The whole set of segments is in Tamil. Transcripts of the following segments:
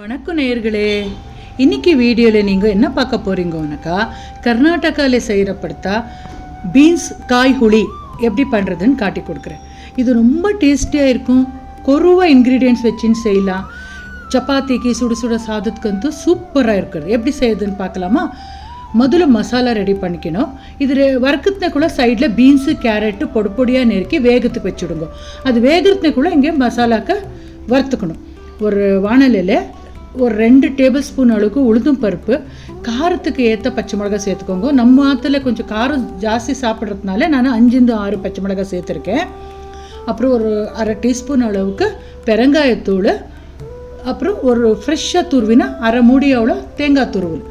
வணக்கம் நேயர்களே, இன்னைக்கு வீடியோவில் நீங்கள் என்ன பார்க்க போகிறீங்கன்னாக்கா கர்நாடகாவில் செய்கிறப்படுத்தா பீன்ஸ் காய் ஹுளி எப்படி பண்ணுறதுன்னு காட்டி கொடுக்குறேன். இது ரொம்ப டேஸ்டியாக இருக்கும். கொருவா இன்க்ரீடியன்ட்ஸ் வச்சுன்னு செய்யலாம். சப்பாத்திக்கு சுட சுட சாதத்துக்கு சூப்பராக இருக்குது. எப்படி செய்யுதுன்னு பார்க்கலாமா? முதல்ல மசாலா ரெடி பண்ணிக்கணும். இது வறுக்கிறதுக்குள்ளே சைடில் பீன்ஸு கேரட்டு பொடி பொடியாக நெருக்கி வேகத்துக்கு வச்சுடுங்க. அது வேகிறதுக்குள்ளே இங்கே மசாலாக்க வறுத்துக்கணும். ஒரு வானலியில் ஒரு 2 டேபிள் ஸ்பூன் அளவுக்கு உளுந்தும் பருப்பு, காரத்துக்கு ஏற்ற பச்சை மிளகாய் சேர்த்துக்கோங்க. நம்ம ஆற்றுல கொஞ்சம் காரம் ஜாஸ்தி சாப்பிட்றதுனால நான் 5-6 பச்சை மிளகாய் சேர்த்துருக்கேன். அப்புறம் ஒரு அரை டீஸ்பூன் அளவுக்கு பெருங்காயத்தூள், அப்புறம் ஒரு ஃப்ரெஷ்ஷாக துருவினா அரை மூடி அவ்வளோ தேங்காய் துருவல்.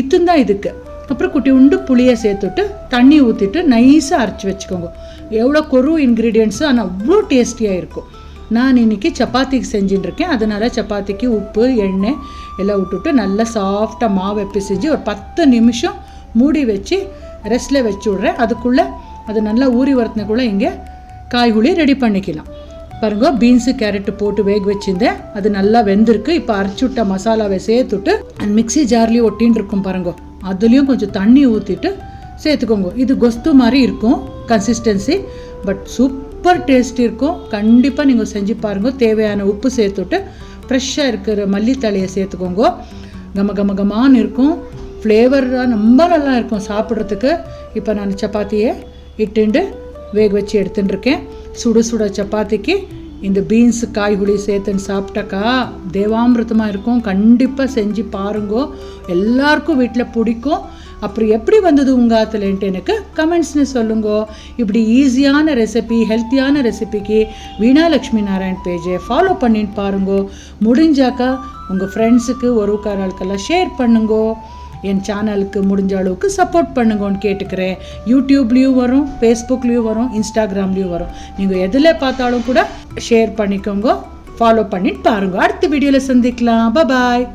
இத்துந்தான் இதுக்கு. அப்புறம் குட்டி உண்டு புளியை சேர்த்துட்டு தண்ணி ஊற்றிட்டு நைஸாக அரைச்சி வச்சுக்கோங்க. எவ்வளோ கொரு இன்க்ரீடியன்ட்ஸு, ஆனால் அவ்வளோ டேஸ்டியாக இருக்கும். நான் இன்றைக்கி சப்பாத்திக்கு செஞ்சுட்டுருக்கேன். அதனால் சப்பாத்திக்கு உப்பு எண்ணெய் எல்லாம் விட்டுட்டு நல்லா சாஃப்டாக மாவை பிசைஞ்சு ஒரு 10 நிமிஷம் மூடி வச்சு ரெஸ்ட்டில் வச்சு விட்றேன். அதுக்குள்ளே அது நல்லா ஊறி வரத்துக்குள்ளே இங்கே காய்கறி ரெடி பண்ணிக்கலாம். பாருங்க, பீன்ஸு கேரட்டு போட்டு வேக வச்சுருந்தேன். அது நல்லா வெந்திருக்கு. இப்போ அரைச்சி விட்ட மசாலாவை சேர்த்துட்டு அந்த மிக்ஸி ஜார்லேயும் ஒட்டின்னு இருக்கும் பாருங்க, அதுலேயும் கொஞ்சம் தண்ணி ஊற்றிட்டு சேர்த்துக்கோங்க. இது கொஸ்து மாதிரி இருக்கும் கன்சிஸ்டன்சி, பட் சூப்பர் டேஸ்டி இருக்கும். கண்டிப்பாக நீங்கள் செஞ்சு பாருங்கள். தேவையான உப்பு சேர்த்துட்டு ஃப்ரெஷ்ஷாக இருக்கிற மல்லித்தழையை சேர்த்துக்கோங்க. கமகமான்னு இருக்கும். ஃப்ளேவராக ரொம்ப நல்லா இருக்கும் சாப்பிட்றதுக்கு. இப்போ நான் சப்பாத்தியை இட்டுண்டு வேக வச்சு எடுத்துட்டுருக்கேன். சுட சுட சப்பாத்திக்கு இந்த பீன்ஸு காய்கறி சேர்த்துன்னு சாப்பிட்டாக்கா தேவாமிர்தமாக இருக்கும். கண்டிப்பாக செஞ்சு பாருங்கோ, எல்லாருக்கும் வீட்டில் பிடிக்கும். அப்புறம் எப்படி வந்தது உங்கள் ஆற்றுலன்ட்டு எனக்கு கமெண்ட்ஸ்னு சொல்லுங்க. இப்படி ஈஸியான ரெசிபி, ஹெல்த்தியான ரெசிபிக்கு வீணாலட்சுமி நாராயண் பேஜை ஃபாலோ பண்ணிட்டு பாருங்கோ. முடிஞ்சாக்கா உங்கள் ஃப்ரெண்ட்ஸுக்கு உறவுக்காரர்களுக்கெல்லாம் ஷேர் பண்ணுங்கோ. என் சேனலுக்கு முடிஞ்ச அளவுக்கு சப்போர்ட் பண்ணுங்கன்னு கேட்டுக்கிறேன். யூடியூப்லேயும் வரும், ஃபேஸ்புக்லேயும் வரும், இன்ஸ்டாகிராம்லேயும் வரும். நீங்கள் எதில் பார்த்தாலும் கூட ஷேர் பண்ணிக்கோங்க, ஃபாலோ பண்ணிட்டு பாருங்க. அடுத்த வீடியோவில் சந்திக்கலாம். பாய்.